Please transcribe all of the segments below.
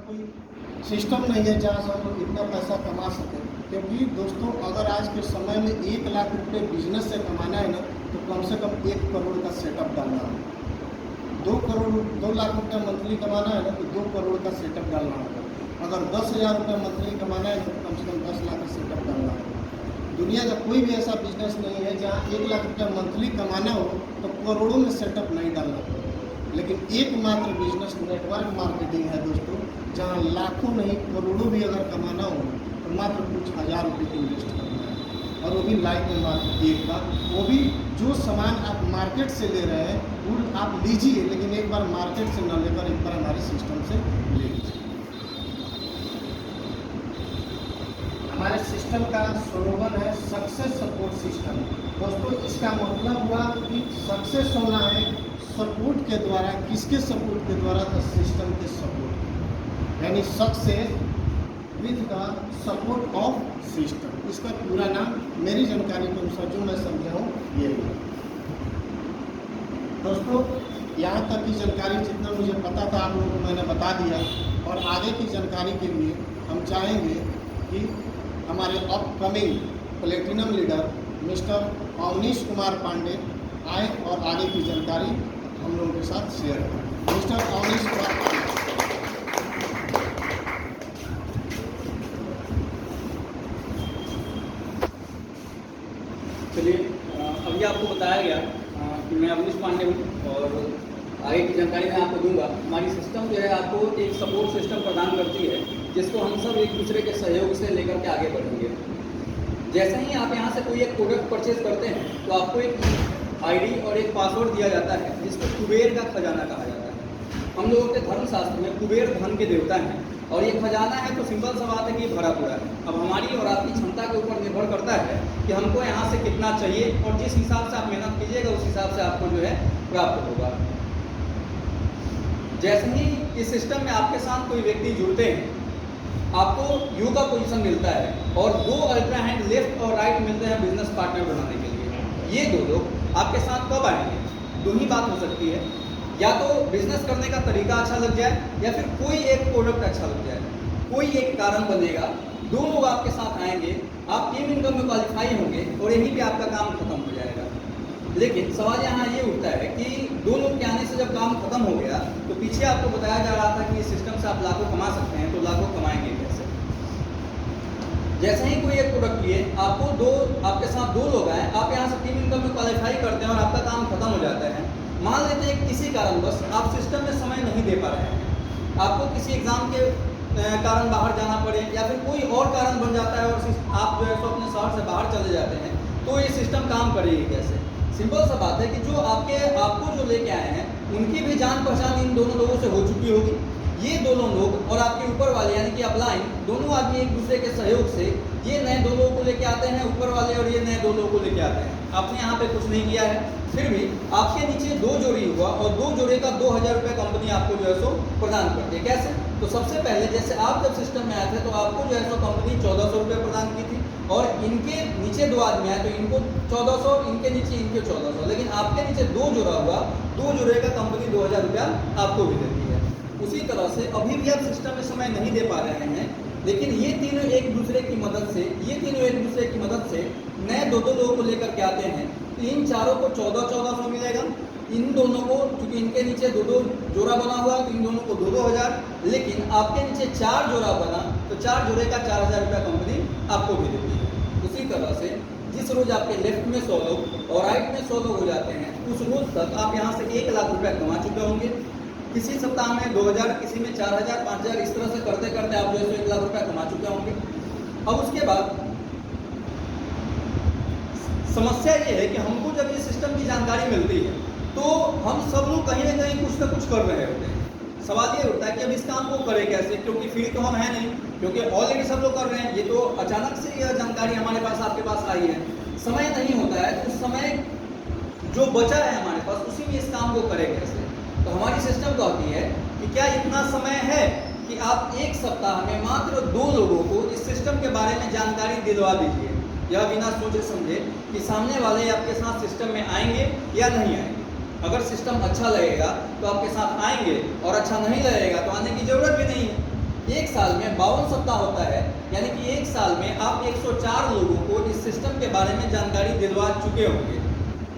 कोई सिस्टम नहीं है जहाँ से हम लोग इतना पैसा कमा सकें। क्योंकि दोस्तों अगर आज के समय में 1 लाख रुपये बिजनेस से कमाना है ना, तो कम से कम 1 करोड़ का सेटअप डालना होगा। 2 लाख रुपये मंथली कमाना है ना, तो 2 करोड़ का सेटअप डालना होगा। अगर 10,000 रुपये मंथली कमाना है तो कम से कम 10 लाख का सेटअप डालना होगा। दुनिया का कोई भी ऐसा बिजनेस नहीं है जहाँ 1 लाख रुपये मंथली कमाना हो तो करोड़ों में सेटअप नहीं डालना होगा। लेकिन एकमात्र बिजनेस नेटवर्क मार्केटिंग है दोस्तों, जहाँ लाखों नहीं करोड़ों भी अगर कमाना हो तो मात्र कुछ हज़ार रुपये इन्वेस्ट करना है, और वो भी लाइव में मार्केट एक बार, वो भी जो सामान आप मार्केट से ले रहे हैं वो आप लीजिए, लेकिन एक बार मार्केट से न लेकर एक बार हमारे सिस्टम से ले लीजिए। हमारे सिस्टम का स्लोगन है सक्सेस सपोर्ट सिस्टम। दोस्तों इसका मतलब हुआ कि सक्सेस होना है सपोर्ट के द्वारा। किसके सपोर्ट के द्वारा? तो सिस्टम के सपोर्ट, यानी success with the support of system. इसका पूरा नाम मेरी जानकारी के अनुसार जो मैं समझा हूँ ये है। दोस्तों यहाँ तक की जानकारी जितना मुझे पता था आप लोगों को मैंने बता दिया, और आगे की जानकारी के लिए हम चाहेंगे कि हमारे upcoming platinum leader mister Avnish Kumar Pandey आए और आगे की जानकारी हम लोगों के साथ शेयर करें। मिस्टर अवनीश कुमार पांडे। चलिए, अभी आपको बताया गया कि मैं अवनीश पांडे हूँ, और आगे की जानकारी मैं आपको दूंगा। हमारी सिस्टम जो है आपको एक सपोर्ट सिस्टम प्रदान करती है, जिसको हम सब एक दूसरे के सहयोग से लेकर के आगे बढ़ेंगे। जैसे ही आप यहाँ से कोई एक प्रोडक्ट परचेज करते हैं तो आपको एक आईडी और एक पासवर्ड दिया जाता है, जिसको कुबेर का खजाना कहा जाता है। हम लोगों के धर्मशास्त्र में कुबेर धन के देवता हैं, और ये खजाना है तो सिंपल सा बात है कि ये भरा पूरा है। अब हमारी और आपकी क्षमता के ऊपर निर्भर करता है कि हमको यहाँ से कितना चाहिए, और जिस हिसाब से आप मेहनत कीजिएगा उस हिसाब से आपको जो है प्राप्त होगा। जैसे ही इस सिस्टम में आपके साथ कोई व्यक्ति जुड़ते हैं, आपको यू का पोजीशन मिलता है, और 2 अल्ट्रा हैंड लेफ्ट और राइट मिलते हैं बिजनेस पार्टनर बनाने के लिए। ये 2 लोग आपके साथ कब आएंगे? 2 ही बात हो सकती है, या तो बिजनेस करने का तरीका अच्छा लग जाए, या फिर कोई एक प्रोडक्ट अच्छा लग जाए। कोई एक कारण बनेगा, 2 लोग आपके साथ आएंगे, आप टीम इनकम में क्वालिफाई होंगे, और यहीं पे आपका काम खत्म हो जाएगा। लेकिन सवाल यहाँ ये उठता है कि 2 लोग के आने से जब काम खत्म हो गया, तो पीछे आपको बताया जा रहा था कि इस सिस्टम से आप लाखों कमा सकते हैं, तो लाखों कमाएंगे कैसे? जैसे ही कोई एक प्रोडक्ट लिए, आपके साथ 2 लोग आए, आप यहाँ से टीम इनकम में क्वालिफाई करते हैं और आपका काम खत्म हो जाता है। मान लेते हैं किसी कारणवश आप सिस्टम में समय नहीं दे पा रहे हैं, आपको किसी एग्जाम के कारण बाहर जाना पड़े, या फिर कोई और कारण बन जाता है और आप जो है सो अपने शहर से बाहर चले जाते हैं, तो ये सिस्टम काम करेगी कैसे? सिंपल सा बात है कि जो आपको जो लेके आए हैं, उनकी भी जान पहचान इन दोनों लोगों से हो चुकी होगी। ये दोनों लोग और आपके ऊपर वाले यानी कि अपलाइन, दोनों आदमी एक दूसरे के सहयोग से ये नए 2 लोगों को लेके आते हैं, ऊपर वाले और ये नए 2 लोगों को लेके आते हैं। आपने यहाँ पे कुछ नहीं किया है, फिर भी आपके नीचे 2 जोड़ी हुआ, और 2 जोड़े का 2,000 रुपये कंपनी आपको जो है सो प्रदान करती है। कैसे? तो सबसे पहले जैसे आप जब सिस्टम में आए थे, तो आपको जो है सो कंपनी 1,400 रुपये प्रदान की थी, और इनके नीचे 2 आदमी आए तो इनको 1,400, इनके नीचे इनके 1,400, लेकिन आपके नीचे 2 जोड़ा हुआ, 2 जोड़े का कंपनी 2,000 रुपया आपको भी देती है। उसी तरह से अभी भी आप सिस्टम में समय नहीं दे पा रहे हैं, लेकिन ये तीनों एक दूसरे की मदद से नए 2-2 लोगों को लेकर के आते हैं, तो इन चारों को 1,400 मिलेगा। इन दोनों को, क्योंकि इनके नीचे 2-2 जोड़ा बना हुआ है, तो इन दोनों को 2,000, लेकिन आपके नीचे 4 जोड़ा बना, तो 4 जोड़े का 4,000 रुपया कंपनी आपको भी देती है। उसी तरह से जिस रोज आपके लेफ्ट में 100 लोग और राइट में 100 लोग हो जाते हैं, उस रोज तक आप यहाँ से 1 लाख रुपया कमा चुके होंगे। किसी सप्ताह में 2,000, किसी में 4,000, 5,000, इस तरह से करते करते आप जो है 1 लाख रुपया कमा चुके होंगे। अब उसके बाद समस्या ये है कि हमको जब ये सिस्टम की जानकारी मिलती है, तो हम सब लोग कहीं ना कहीं कुछ ना कुछ कर रहे होते हैं। सवाल ये उठता है कि अब इस काम को करें कैसे, क्योंकि फ्री तो हम है नहीं, क्योंकि ऑलरेडी सब लोग कर रहे हैं। ये तो अचानक से यह जानकारी हमारे पास, आपके पास आई है, समय नहीं होता है, तो उस समय जो बचा है हमारे पास, उसी में इस काम को करें कैसे? तो हमारी सिस्टम कहती है कि क्या इतना समय है कि आप 1 सप्ताह में मात्र 2 लोगों को इस सिस्टम के बारे में जानकारी दिलवा दीजिए, यह बिना सोचे समझे कि सामने वाले आपके साथ सिस्टम में आएंगे या नहीं आएंगे। अगर सिस्टम अच्छा लगेगा तो आपके साथ आएंगे, और अच्छा नहीं लगेगा तो आने की ज़रूरत भी नहीं है। 52 सप्ताह होता है, यानी कि एक साल में आप 104 लोगों को इस सिस्टम के बारे में जानकारी दिलवा चुके होंगे।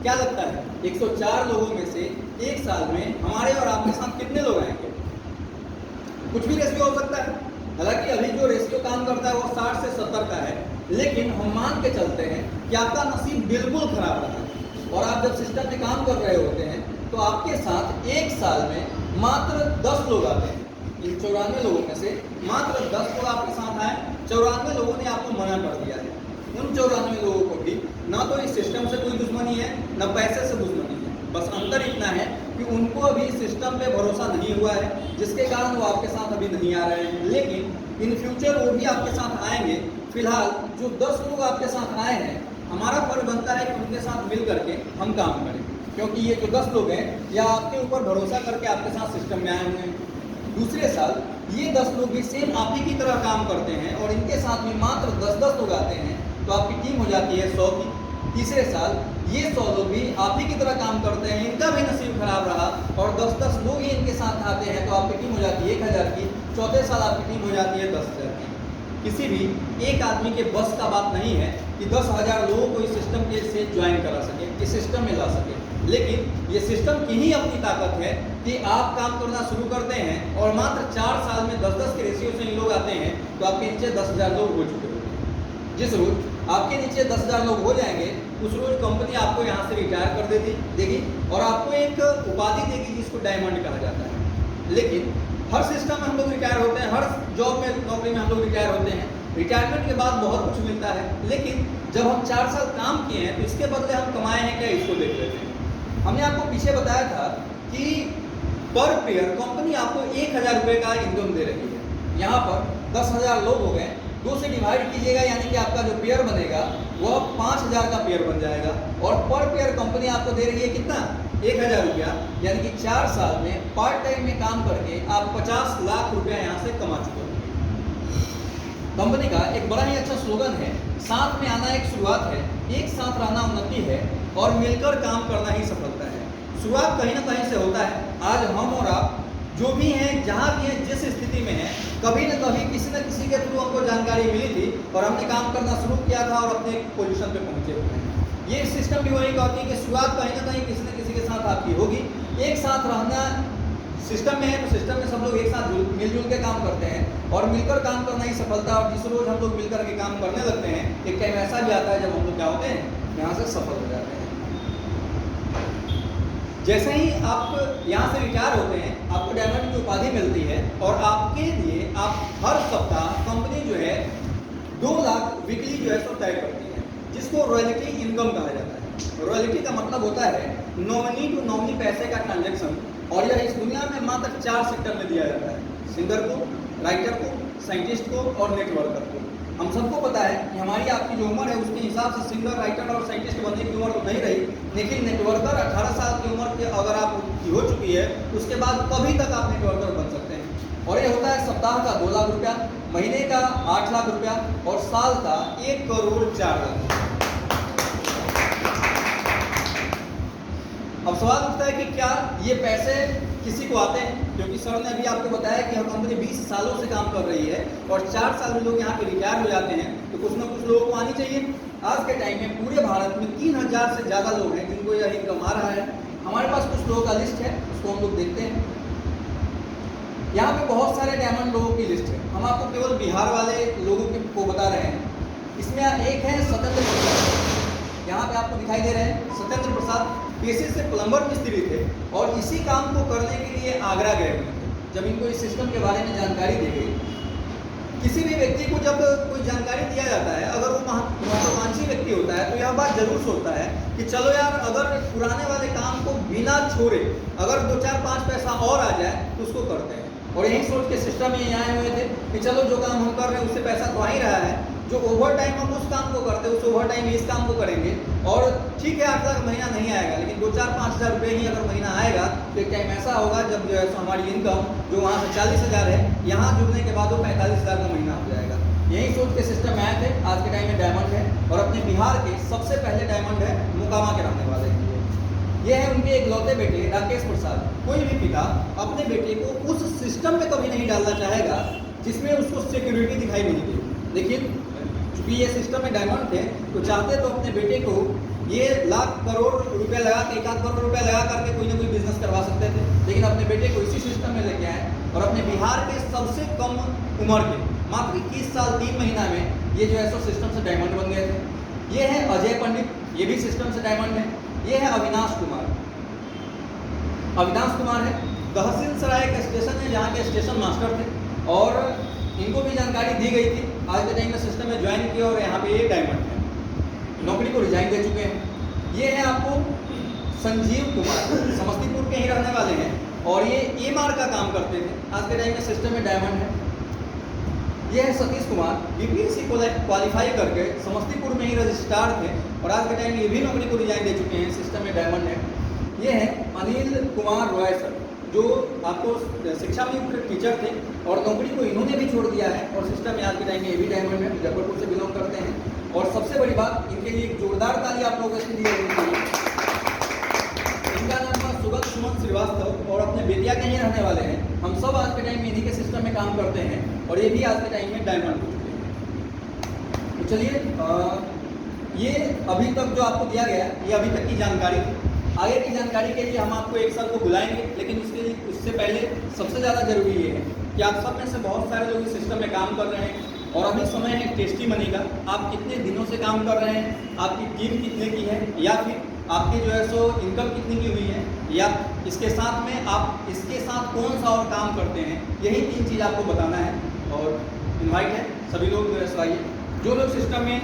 क्या लगता है 104 लोगों में से एक साल में हमारे और आपके साथ कितने लोग आएंगे? कुछ भी रेशियो हो सकता है। हालांकि अभी जो रेशियो काम करता है वो 60 से 70 का है, लेकिन हम मान के चलते हैं कि आपका नसीब बिल्कुल खराब रहा है और आप जब सिस्टम में काम कर रहे होते हैं तो आपके साथ एक साल में मात्र 10 लोग आते हैं। इन 94 लोगों में से मात्र 10 लोग आपके साथ आए, 94 लोगों ने आपको मना कर दिया है। उन 94 लोगों को भी ना तो इस सिस्टम से कोई दुश्मनी है, ना पैसे से दुश्मनी है, बस अंतर इतना है कि उनको अभी सिस्टम पे भरोसा नहीं हुआ है, जिसके कारण वो आपके साथ अभी नहीं आ रहे हैं। लेकिन इन फ्यूचर वो भी आपके साथ आएंगे। फिलहाल जो 10 लोग आपके साथ आए हैं, हमारा फर्ज बनता है कि उनके साथ मिल करके हम काम करें, क्योंकि ये जो 10 लोग हैं या आपके ऊपर भरोसा करके आपके साथ सिस्टम में आए हुए हैं। दूसरे साल ये 10 लोग भी सेम आप ही की तरह काम करते हैं और इनके साथ में मात्र 10-10 लोग आते हैं, तो आपकी टीम हो जाती है 100 की। तीसरे साल ये 100 लोग भी आप ही की तरह काम करते हैं, इनका भी नसीब खराब रहा और 10-10 लोग ही इनके साथ आते हैं, तो आपकी टीम हो जाती है 1000 की। चौथे साल आपकी टीम हो जाती है 10,000 की। किसी भी एक आदमी के बस का बात नहीं है कि 10,000 लोगों को इस सिस्टम के से ज्वाइन करा सके, इस सिस्टम में ला सके। लेकिन ये सिस्टम की ही अपनी ताकत है कि आप काम करना शुरू करते हैं और मात्र 4 साल में 10-10 के रेशियो से इन लोग आते हैं, तो आपके नीचे 10,000 लोग हो चुके होंगे। जिस रोज आपके नीचे 10,000 लोग हो जाएंगे, उस रोज कंपनी आपको यहाँ से रिटायर कर देगी और आपको एक उपाधि देगी जिसको डायमंड कहा जाता है। लेकिन हर सिस्टम में हम लोग रिटायर होते हैं, हर जॉब में नौकरी में हम लोग रिटायर होते हैं। रिटायरमेंट के बाद बहुत कुछ मिलता है, लेकिन जब हम 4 साल काम किए हैं तो इसके बदले हम कमाए हैं क्या, इसको देख लेते हैं। हमने आपको पीछे बताया था कि पर पेयर कंपनी आपको 1,000 रुपये का इनकम दे रही है। यहाँ पर 10,000 लोग हो गए, 2 से डिवाइड कीजिएगा, यानी कि आपका जो पेयर बनेगा वह 5,000 का पेयर बन जाएगा और पर पेयर कंपनी आपको दे रही है कितना, 1,000 रुपया। यानी कि 4 साल में पार्ट टाइम में काम करके आप 50 लाख रुपया यहाँ से कमा चुके हो। कंपनी का एक बड़ा ही अच्छा स्लोगन है, साथ में आना एक शुरुआत है, एक साथ रहना उन्नति है और मिलकर काम करना ही सफलता है। शुरुआत कहीं ना कहीं से होता है। आज हम और आप जो भी हैं, जहाँ भी हैं, जिस स्थिति में हैं, कभी न कभी किसी न किसी के थ्रू हमको जानकारी मिली थी और हमने काम करना शुरू किया था और अपने पोजीशन पे पहुंचे हुए हैं। ये सिस्टम भी वही कहती है कि शुरुआत कहीं ना कहीं किसी न किसी के साथ आपकी होगी। एक साथ रहना सिस्टम में है तो सिस्टम में सब लोग एक साथ मिलजुल के काम करते हैं और मिलकर काम करना ही सफलता। और जिस रोज हम लोग मिलकर के काम करने लगते हैं, एक टाइम ऐसा भी आता है जब हम लोग क्या होते हैं, यहाँ से सफल हो जाते हैं। जैसे ही आप यहाँ से रिटायर होते हैं, आपको डायमंड की उपाधि मिलती है और आपके लिए आप हर सप्ताह कंपनी जो है 2 लाख वीकली जो है सो तय करती है, जिसको रॉयल्टी इनकम कहा जाता है। रॉयल्टी का मतलब होता है नॉमिनी टू नॉमिनी पैसे का ट्रांजेक्शन, और यह इस दुनिया में मात्र 4 सेक्टर में दिया जाता है, सिंगर को, राइटर को, साइंटिस्ट को और नेटवर्कर को। हम सबको पता है कि हमारी आपकी जो उम्र है उसके हिसाब से सिंगर, राइटर और साइंटिस्ट बनने की उम्र तो नहीं रही, लेकिन नेटवर्कर 18 साल की उम्र के अगर आप हो चुकी है, उसके बाद कभी तक आप नेटवर्कर बन सकते हैं। और ये होता है सप्ताह का 2 लाख रुपया, महीने का 8 लाख रुपया और साल का 1 करोड़ 4 लाख। अब सवाल उठता है कि क्या ये पैसे किसी को आते हैं, क्योंकि सर ने अभी आपको बताया कि हम कंपनी 20 सालों से काम कर रही है और 4 साल में लोग यहाँ पे रिटायर हो जाते हैं, तो कुछ ना कुछ लोगों को आनी चाहिए। आज के टाइम में पूरे भारत में 3,000 से ज़्यादा लोग हैं जिनको यह इनकम आ रहा है। हमारे पास कुछ लोगों का लिस्ट है, उसको हम लोग देखते हैं। यहाँ पे बहुत सारे डायमंड लोगों की लिस्ट है, हम आपको केवल बिहार वाले लोगों को बता रहे हैं। इसमें एक है सत्येंद्र प्रसाद, यहाँ पे आपको दिखाई दे रहे हैं सत्येंद्र प्रसाद। पेशे से प्लम्बर मिस्त्री थे और इसी काम को करने के लिए आगरा गए हुए थे। जब इनको इस सिस्टम के बारे में जानकारी दी गई, किसी भी व्यक्ति को जब कोई जानकारी दिया जाता है, अगर वो महत्वाकांक्षी व्यक्ति होता है तो यह बात जरूर सोचता है कि चलो यार, अगर पुराने वाले काम को बिना छोड़े अगर 2, 4, 5 पैसा और आ जाए तो उसको करते हैं। और यही सोच के सिस्टम में यहाँ आए हुए थे कि चलो जो काम हम कर रहे हैं उससे पैसा तो आ ही रहा है, जो ओवर टाइम हम उस काम को करते हैं उस ओवर टाइम इस काम को करेंगे। और ठीक है 8 लाख महीना नहीं आएगा, लेकिन 2, 4, 5 हज़ार रुपये ही अगर महीना आएगा तो एक टाइम ऐसा होगा जब जो है हमारी इनकम जो वहाँ से 40,000 है, यहाँ जुड़ने के बाद वो 45,000 का महीना हो जाएगा। यही सोच के सिस्टम में आए थे। आज के टाइम में डायमंड है और अपने बिहार के सबसे पहले डायमंड है मोकामा के रहने वाले। ये है उनके इकलौते बेटे राकेश प्रसाद। कोई भी पिता अपने बेटे को उस सिस्टम में कभी नहीं डालना चाहेगा जिसमें उसको सिक्योरिटी दिखाई नहीं दी। लेकिन चूंकि ये सिस्टम में डायमंड थे तो चाहते तो अपने बेटे को ये लाख करोड़ रुपया लगा के, 1 करोड़ रुपया लगा करके कोई ना कोई बिजनेस करवा सकते थे, लेकिन अपने बेटे को इसी सिस्टम में लेके आए और अपने बिहार के सबसे कम उम्र के मात्र 21 साल 3 महीना में ये जो है सो सिस्टम से डायमंड बन गए थे। ये है अजय पंडित, ये भी सिस्टम से डायमंड है। ये है अविनाश कुमार, अविनाश कुमार है तहसील सराय का स्टेशन है जहाँ के स्टेशन मास्टर थे और इनको भी जानकारी दी गई थी। आज के टाइम में सिस्टम में ज्वाइन किया और यहाँ पे ये डायमंड है, नौकरी को रिजाइन दे चुके हैं। ये है आपको संजीव कुमार, समस्तीपुर के ही रहने वाले हैं और ये एमआर का काम करते थे। आज के टाइम में सिस्टम में डायमंड है। ये है सतीश कुमार, बीपीएससी क्वालिफाई करके समस्तीपुर में ही रजिस्ट्रार थे और आज के टाइम में ये भी नौकरी को रिजाइन दे चुके हैं, सिस्टम में डायमंड है। ये है अनिल कुमार रॉय सर, जो आपको शिक्षा में टीचर थे और नौकरी को इन्होंने भी छोड़ दिया है और सिस्टम में आज के टाइम में ये भी डायमंड है, मुजफ्फरपुर से बिलोंग करते हैं। और सबसे बड़ी बात, इनके लिए एक जोरदार ताली आप लोगों से दी जाएगी। इनका नाम है सुगत सुमन श्रीवास्तव और अपने बेतिया के ही रहने वाले हैं। हम सब आज के टाइम में इन्हीं के सिस्टम में काम करते हैं और ये भी आज के टाइम में डायमंड हो चुके हैं। तो चलिए, ये अभी तक जो आपको दिया गया ये अभी तक की जानकारी थी। आगे की जानकारी के लिए हम आपको एक सर को बुलाएंगे, लेकिन उससे पहले सबसे ज़्यादा जरूरी ये है कि आप सब में से बहुत सारे लोग इस सिस्टम में काम कर रहे हैं और अभी समय है टेस्टी मनी का। आप कितने दिनों से काम कर रहे हैं, आपकी टीम कितने की है, या फिर आपकी जो है सो इनकम कितनी की हुई है, या इसके साथ में आप इसके साथ कौन सा और काम करते हैं, यही 3 चीज़ आपको बताना है। और इनवाइट है सभी लोग जो है सो आइए, जो लोग सिस्टम में